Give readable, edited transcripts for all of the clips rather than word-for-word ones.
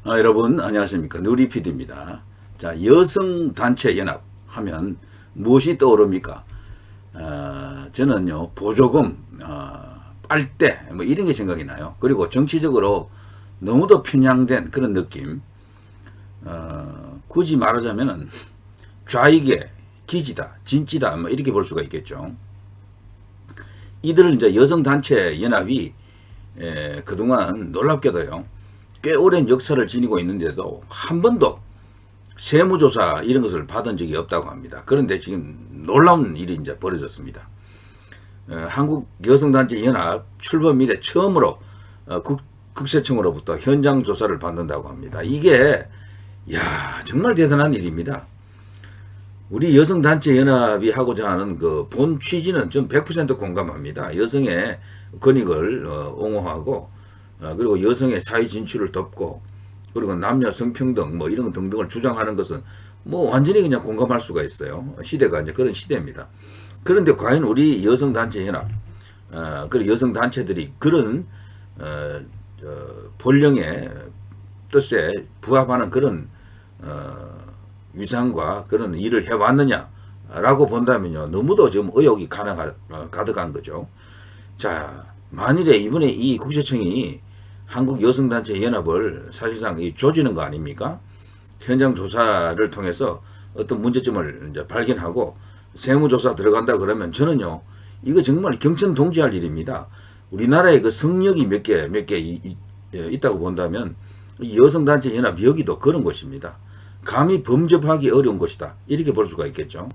여러분 안녕하십니까, 누리PD입니다. 자, 여성단체연합 하면 무엇이 떠오릅니까? 저는요, 보조금, 빨대 뭐 이런 게 생각이 나요. 그리고 정치적으로 너무도 편향된 그런 느낌. 굳이 말하자면은 좌익의 기지다, 진지다 뭐 이렇게 볼 수가 있겠죠. 이들을 이제 여성단체연합이 그동안 놀랍게도요, 꽤 오랜 역사를 지니고 있는데도 한 번도 세무조사 이런 것을 받은 적이 없다고 합니다. 그런데 지금 놀라운 일이 이제 벌어졌습니다. 한국여성단체연합 출범 이래 처음으로 국세청으로부터 현장 조사를 받는다고 합니다. 이게 정말 대단한 일입니다. 우리 여성단체연합이 하고자 하는 그 본 취지는 전 100% 공감합니다. 여성의 권익을 옹호하고, 그리고 여성의 사회 진출을 돕고, 그리고 남녀 성평등 뭐 이런 등등을 주장하는 것은 뭐 완전히 그냥 공감할 수가 있어요. 시대가 이제 그런 시대입니다. 그런데 과연 우리 여성단체연합, 그리고 여성단체들이 그런 본령의 뜻에 부합하는 그런 위상과 그런 일을 해왔느냐라고 본다면요, 너무도 지금 의혹이 가득한 거죠. 자, 만일에 이번에 이 국세청이 한국여성단체연합을 사실상 조지는 거 아닙니까? 현장 조사를 통해서 어떤 문제점을 이제 발견하고 세무조사 들어간다 그러면 저는요, 이거 정말 경천동지할 일입니다. 우리나라에 그 성역이 몇 개 있다고 본다면 여성단체연합 여기도 그런 곳입니다. 감히 범접하기 어려운 곳이다, 이렇게 볼 수가 있겠죠.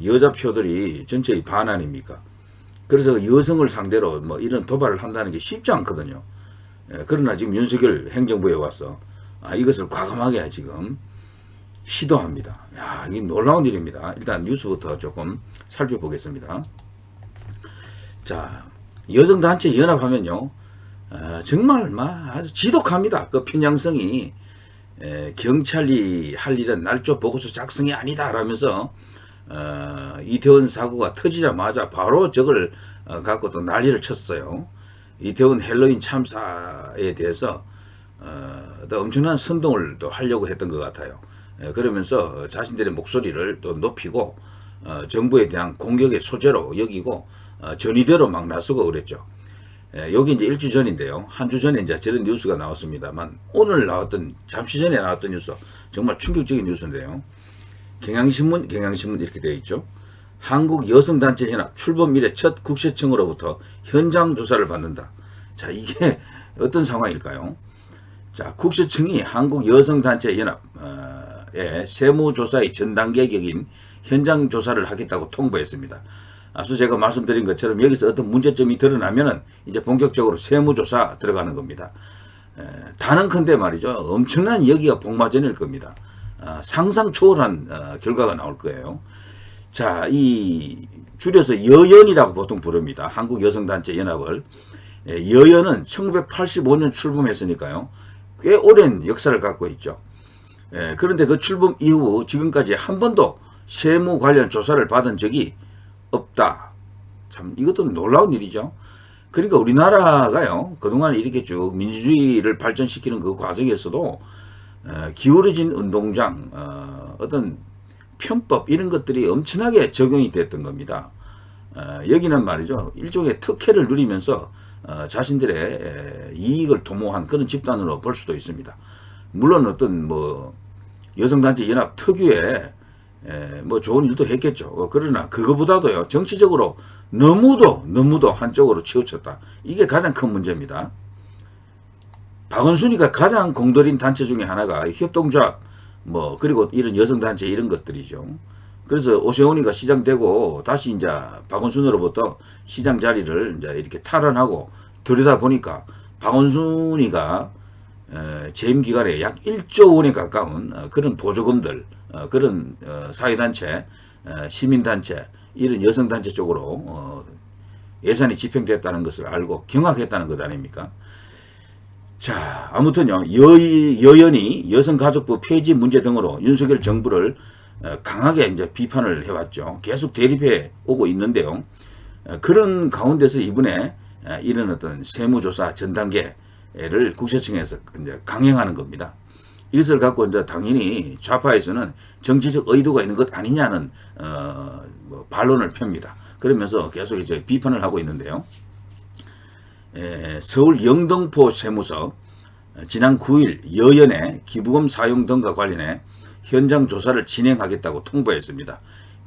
여자 표들이 전체의 반 아닙니까? 그래서 여성을 상대로 뭐 이런 도발을 한다는 게 쉽지 않거든요. 그러나 지금 윤석열 행정부에 와서 이것을 과감하게 지금 시도합니다. 이게 놀라운 일입니다. 일단 뉴스부터 조금 살펴보겠습니다. 자, 여성단체 연합하면요, 정말 아주 지독합니다. 그 편향성이, 경찰이 할 일은 날조 보고서 작성이 아니다 라면서 이태원 사고가 터지자마자 바로 저걸 갖고 또 난리를 쳤어요. 이태원 헬로윈 참사에 대해서 또 엄청난 선동을 또 하려고 했던 것 같아요. 그러면서 자신들의 목소리를 또 높이고 정부에 대한 공격의 소재로 여기고 전위대로 막 나서고 그랬죠. 여기 이제 일주 전인데요. 한 주 전에 이제 저런 뉴스가 나왔습니다만, 오늘 잠시 전에 나왔던 뉴스, 정말 충격적인 뉴스인데요. 경향신문 이렇게 되어 있죠. 한국여성단체연합 출범 이래 첫 국세청으로부터 현장 조사를 받는다. 자, 이게 어떤 상황일까요? 자, 국세청이 한국여성단체연합의 세무조사의 전 단계 격인 현장 조사를 하겠다고 통보했습니다. 앞서 제가 말씀드린 것처럼 여기서 어떤 문제점이 드러나면은 이제 본격적으로 세무조사 들어가는 겁니다. 단언컨대 말이죠, 엄청난 여기가 복마전일 겁니다. 상상 초월한 결과가 나올 거예요. 자, 이 줄여서 여연이라고 보통 부릅니다. 한국여성단체연합을. 여연은 1985년 출범했으니까요, 꽤 오랜 역사를 갖고 있죠. 그런데 그 출범 이후 지금까지 한 번도 세무 관련 조사를 받은 적이 없다. 참, 이것도 놀라운 일이죠. 그러니까 우리나라가요, 그동안 이렇게 쭉 민주주의를 발전시키는 그 과정에서도 기울어진 운동장, 어떤 편법 이런 것들이 엄청나게 적용이 됐던 겁니다. 여기는 말이죠, 일종의 특혜를 누리면서 자신들의 이익을 도모한 그런 집단으로 볼 수도 있습니다. 물론 어떤 뭐 여성단체 연합 특유의 뭐 좋은 일도 했겠죠. 그러나 그거보다도요, 정치적으로 너무도 한쪽으로 치우쳤다. 이게 가장 큰 문제입니다. 박원순이가 가장 공돌인 단체 중에 하나가 협동조합, 뭐 그리고 이런 여성단체 이런 것들이죠. 그래서 오세훈이가 시장 되고 다시 이제 박원순으로부터 시장 자리를 이제 이렇게 탈환하고 들여다 보니까 박원순이가 재임 기간에 약 1조 원에 가까운 그런 보조금들, 그런 사회단체, 시민단체, 이런 여성단체 쪽으로 예산이 집행됐다는 것을 알고 경악했다는 것 아닙니까? 자, 아무튼요, 여연이 여성가족부 폐지 문제 등으로 윤석열 정부를 강하게 이제 비판을 해왔죠. 계속 대립해 오고 있는데요. 그런 가운데서 이번에 이런 어떤 세무조사 전 단계 국세청에서 이제 강행하는 겁니다. 이것을 갖고 이제 당연히 좌파에서는 정치적 의도가 있는 것 아니냐는 뭐 반론을 펴니다. 그러면서 계속 이제 비판을 하고 있는데요. 서울 영등포 세무서 지난 9일 여연의 기부금 사용 등과 관련해 현장 조사를 진행하겠다고 통보했습니다.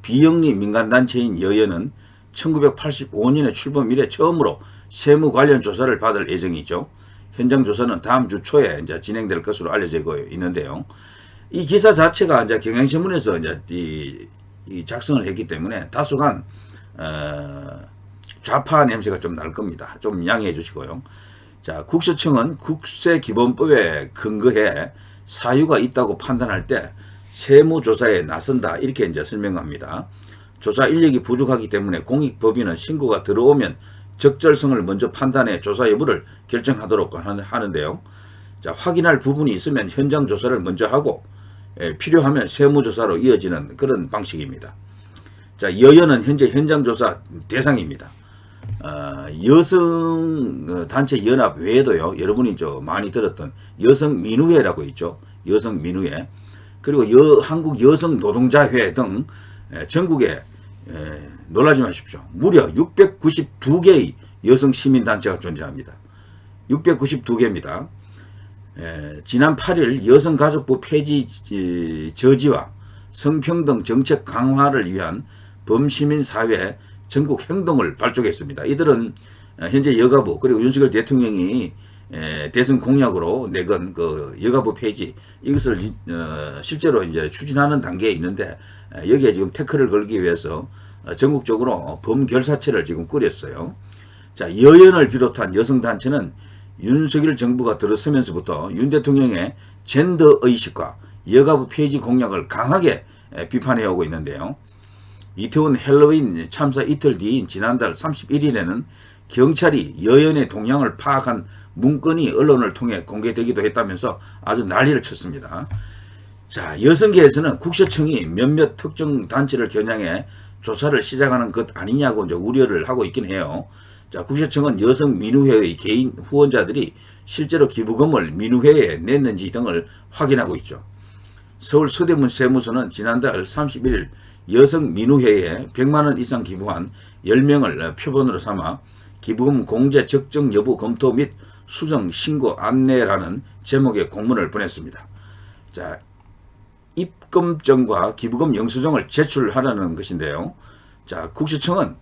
비영리 민간단체인 여연은 1985년에 출범 이래 처음으로 세무 관련 조사를 받을 예정이죠. 현장 조사는 다음 주 초에 이제 진행될 것으로 알려지고 있는데요. 이 기사 자체가 이제 경향신문에서 이제 이 작성을 했기 때문에 다소간 좌파 냄새가 좀 날 겁니다. 좀 양해해 주시고요. 자, 국세청은 국세기본법에 근거해 사유가 있다고 판단할 때 세무조사에 나선다 이렇게 이제 설명합니다. 조사 인력이 부족하기 때문에 공익법인은 신고가 들어오면 적절성을 먼저 판단해 조사 여부를 결정하도록 하는데요. 자, 확인할 부분이 있으면 현장 조사를 먼저 하고 필요하면 세무조사로 이어지는 그런 방식입니다. 자, 여연은 현재 현장 조사 대상입니다. 여성 단체 연합 외에도요, 여러분이 많이 들었던 여성민우회라고 있죠. 여성민우회. 그리고 한국 여성노동자회 등 전국에 놀라지 마십시오. 무려 692개의 여성 시민단체가 존재합니다. 692개입니다. 지난 8일 여성가족부 폐지 저지와 성평등 정책 강화를 위한 범시민사회 전국 행동을 발족했습니다. 이들은 현재 여가부 그리고 윤석열 대통령이 대선 공약으로 내건 그 여가부 폐지 이것을 실제로 이제 추진하는 단계에 있는데 여기에 지금 태클을 걸기 위해서 전국적으로 범결사체를 지금 꾸렸어요. 자, 여연을 비롯한 여성단체는 윤석열 정부가 들어서면서부터 윤 대통령의 젠더 의식과 여가부 폐지 공약을 강하게 비판해오고 있는데요. 이태원 헬로윈 참사 이틀 뒤인 지난달 31일에는 경찰이 여연의 동향을 파악한 문건이 언론을 통해 공개되기도 했다면서 아주 난리를 쳤습니다. 자, 여성계에서는 국세청이 몇몇 특정 단체를 겨냥해 조사를 시작하는 것 아니냐고 이제 우려를 하고 있긴 해요. 자, 국세청은 여성민우회의 개인 후원자들이 실제로 기부금을 민우회에 냈는지 등을 확인하고 있죠. 서울 서대문 세무서는 지난달 31일 여성민우회에 100만원 이상 기부한 10명을 표본으로 삼아 기부금 공제 적정 여부 검토 및 수정 신고 안내라는 제목의 공문을 보냈습니다. 자, 입금증과 기부금 영수증을 제출하라는 것인데요. 자, 국세청은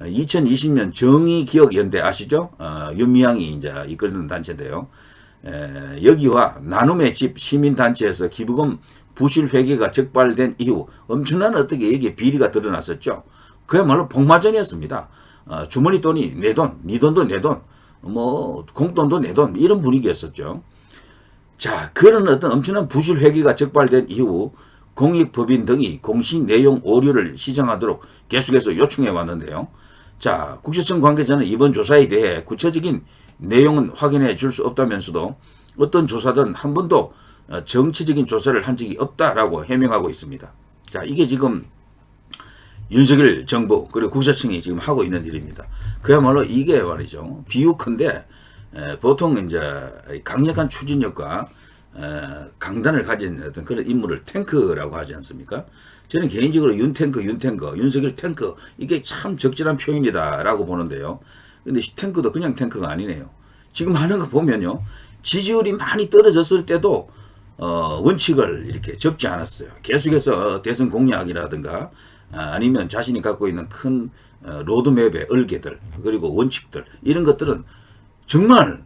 2020년 정의기억연대 아시죠? 윤미향이 이제 이끌는 단체인데요. 여기와 나눔의 집 시민단체에서 기부금 부실 회계가 적발된 이후 엄청난 어떻게 여기에 비리가 드러났었죠. 그야말로 복마전이었습니다. 주머니 돈이 내 돈, 네 돈도 내 돈, 뭐 공돈도 내 돈 이런 분위기였었죠. 자, 그런 어떤 엄청난 부실 회계가 적발된 이후 공익법인 등이 공시 내용 오류를 시정하도록 계속해서 요청해 왔는데요. 자, 국세청 관계자는 이번 조사에 대해 구체적인 내용은 확인해 줄 수 없다면서도 어떤 조사든 한 번도 정치적인 조사를 한 적이 없다라고 해명하고 있습니다. 자, 이게 지금 윤석열 정부 그리고 국세청이 지금 하고 있는 일입니다. 그야말로 이게 말이죠. 비유컨대 보통 이제 강력한 추진력과 강단을 가진 어떤 그런 인물을 탱크라고 하지 않습니까? 저는 개인적으로 윤탱크, 윤석열 탱크 이게 참 적절한 표현이다라고 보는데요. 근데 탱크도 그냥 탱크가 아니네요. 지금 하는 거 보면요. 지지율이 많이 떨어졌을 때도 원칙을 이렇게 접지 않았어요. 계속해서 대선 공약이라든가 아니면 자신이 갖고 있는 큰 로드맵의 얼개들 그리고 원칙들 이런 것들은 정말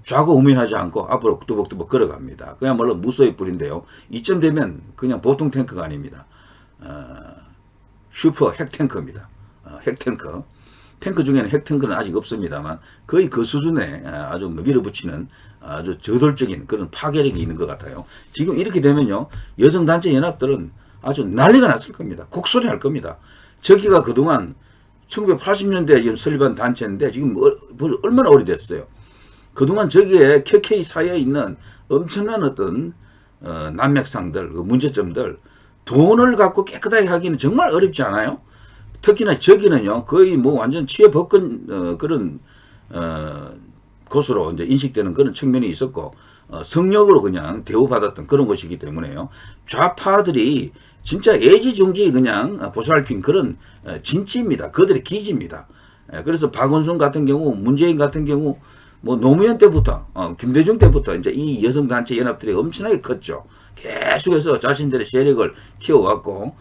좌고우면하지 않고 앞으로 뚜벅뚜벅 걸어갑니다. 그야말로 무소의 뿔인데요. 이쯤 되면 그냥 보통 탱크가 아닙니다. 슈퍼 핵탱크입니다. 핵탱크. 탱크 중에는 핵탱크는 아직 없습니다만 거의 그 수준에 아주 밀어붙이는 아주 저돌적인 그런 파괴력이 있는 것 같아요. 지금 이렇게 되면요. 여성단체 연합들은 아주 난리가 났을 겁니다. 곡소리 할 겁니다. 저기가 그동안 1980년대에 지금 설립한 단체인데 지금 얼마나 오래됐어요. 그동안 저기에 KK 사이에 있는 엄청난 어떤 난맥상들, 문제점들 돈을 갖고 깨끗하게 하기는 정말 어렵지 않아요? 특히나 저기는요 거의 뭐 완전 취해 벗건 그런 것으로 이제 인식되는 그런 측면이 있었고, 성역으로 그냥 대우받았던 그런 것이기 때문에요. 좌파들이 진짜 애지중지 그냥 보살핀 그런 진지입니다. 그들의 기지입니다. 그래서 박원순 같은 경우, 문재인 같은 경우, 뭐 노무현 때부터, 김대중 때부터 이제 이 여성단체 연합들이 엄청나게 컸죠. 계속해서 자신들의 세력을 키워왔고,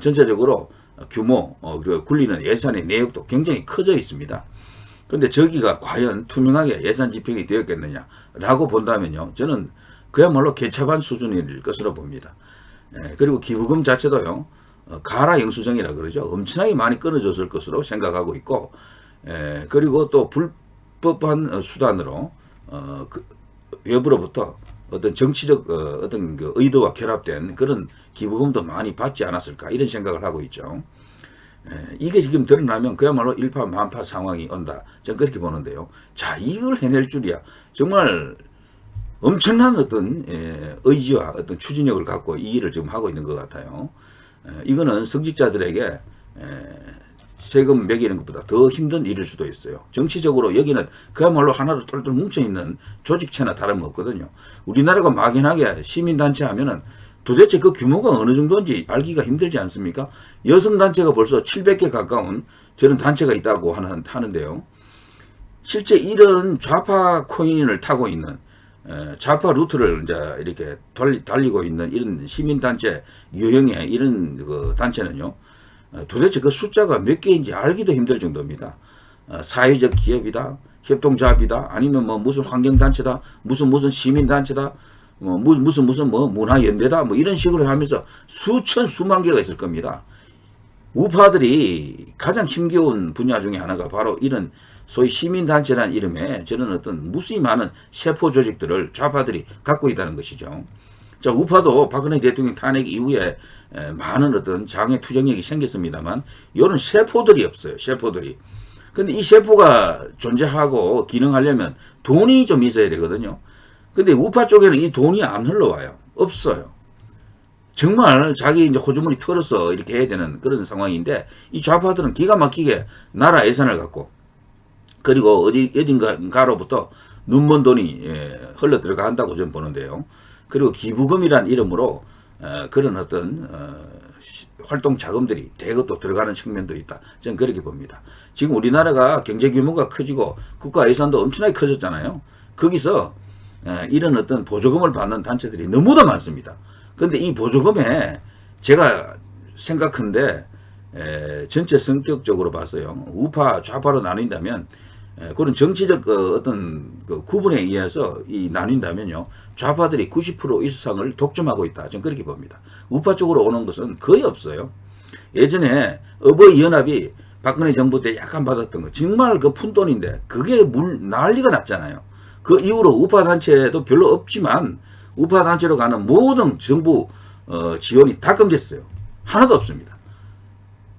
전체적으로 규모, 그리고 굴리는 예산의 내역도 굉장히 커져 있습니다. 근데 저기가 과연 투명하게 예산 집행이 되었겠느냐라고 본다면요, 저는 그야말로 개차반 수준일 것으로 봅니다. 그리고 기부금 자체도요, 가라 영수증이라 그러죠. 엄청나게 많이 끊어졌을 것으로 생각하고 있고, 그리고 또 불법한 수단으로 외부로부터 어떤 정치적 어떤 그 의도와 결합된 그런 기부금도 많이 받지 않았을까, 이런 생각을 하고 있죠. 이게 지금 드러나면 그야말로 일파만파 상황이 온다, 저는 그렇게 보는데요. 자, 이걸 해낼 줄이야 정말 엄청난 어떤 의지와 어떤 추진력을 갖고 이 일을 지금 하고 있는 것 같아요. 이거는 성직자들에게 세금 매기는 것보다 더 힘든 일일 수도 있어요. 정치적으로 여기는 그야말로 하나로 똘똘 뭉쳐있는 조직체나 다름없거든요. 우리나라가 막연하게 시민단체 하면은 도대체 그 규모가 어느 정도인지 알기가 힘들지 않습니까? 여성단체가 벌써 700개 가까운 저런 단체가 있다고 하는데요. 실제 이런 좌파 코인을 타고 있는, 좌파 루트를 이제 이렇게 달리고 있는 이런 시민단체 유형의 이런 그 단체는요, 도대체 그 숫자가 몇 개인지 알기도 힘들 정도입니다. 사회적 기업이다, 협동조합이다, 아니면 뭐 무슨 환경단체다, 무슨 시민단체다, 무슨 문화연대다, 뭐 이런 식으로 하면서 수만 개가 있을 겁니다. 우파들이 가장 힘겨운 분야 중에 하나가 바로 이런 소위 시민단체라는 이름의 저는 어떤 무수히 많은 세포 조직들을 좌파들이 갖고 있다는 것이죠. 자, 우파도 박근혜 대통령 탄핵 이후에 많은 어떤 장애 투쟁력이 생겼습니다만, 이런 세포들이 없어요. 세포들이. 근데 이 세포가 존재하고 기능하려면 돈이 좀 있어야 되거든요. 근데 우파 쪽에는 이 돈이 안 흘러와요. 없어요. 정말 자기 이제 호주머니 털어서 이렇게 해야 되는 그런 상황인데, 이 좌파들은 기가 막히게 나라 예산을 갖고, 그리고 어딘가로부터 눈먼 돈이 흘러 들어간다고 저는 보는데요. 그리고 기부금이란 이름으로 그런 어떤 활동 자금들이 대거 또 들어가는 측면도 있다, 저는 그렇게 봅니다. 지금 우리나라가 경제 규모가 커지고 국가 예산도 엄청나게 커졌잖아요. 거기서 이런 어떤 보조금을 받는 단체들이 너무도 많습니다. 그런데 이 보조금에 제가 생각한데 전체 성격적으로 봤어요. 우파 좌파로 나뉜다면, 그런 정치적 어떤 그 구분에 의해서 나뉜다면요, 좌파들이 90% 이상을 독점하고 있다, 저는 그렇게 봅니다. 우파 쪽으로 오는 것은 거의 없어요. 예전에 어버이 연합이 박근혜 정부 때 약간 받았던 거, 정말 그 푼돈인데 그게 난리가 났잖아요. 그 이후로 우파 단체도 별로 없지만, 우파 단체로 가는 모든 정부 지원이 다 끊겼어요. 하나도 없습니다.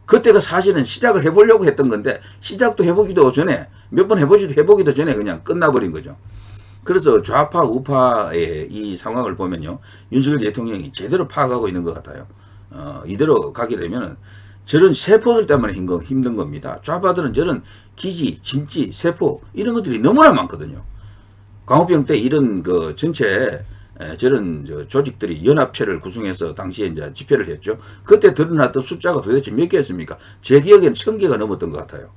그때가 사실은 시작을 해보려고 했던 건데, 시작도 해보기도 전에, 몇 번 해보기도 전에 그냥 끝나버린 거죠. 그래서 좌파 우파의 이 상황을 보면요, 윤석열 대통령이 제대로 파악하고 있는 것 같아요. 이대로 가게 되면은 저런 세포들 때문에 힘든 겁니다. 좌파들은 저런 기지, 진지, 세포 이런 것들이 너무나 많거든요. 광우병 때 이런 그 전체 저런 조직들이 연합체를 구성해서 당시에 이제 집회를 했죠. 그때 드러났던 숫자가 도대체 몇 개였습니까? 제 기억에는 1000개가 넘었던 것 같아요.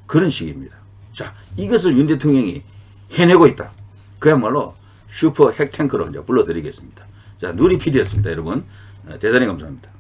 그런 식입니다. 자, 이것을 윤 대통령이 해내고 있다. 그야말로 슈퍼 핵탱크로 이제 불러드리겠습니다. 자, 누리 PD였습니다. 여러분, 대단히 감사합니다.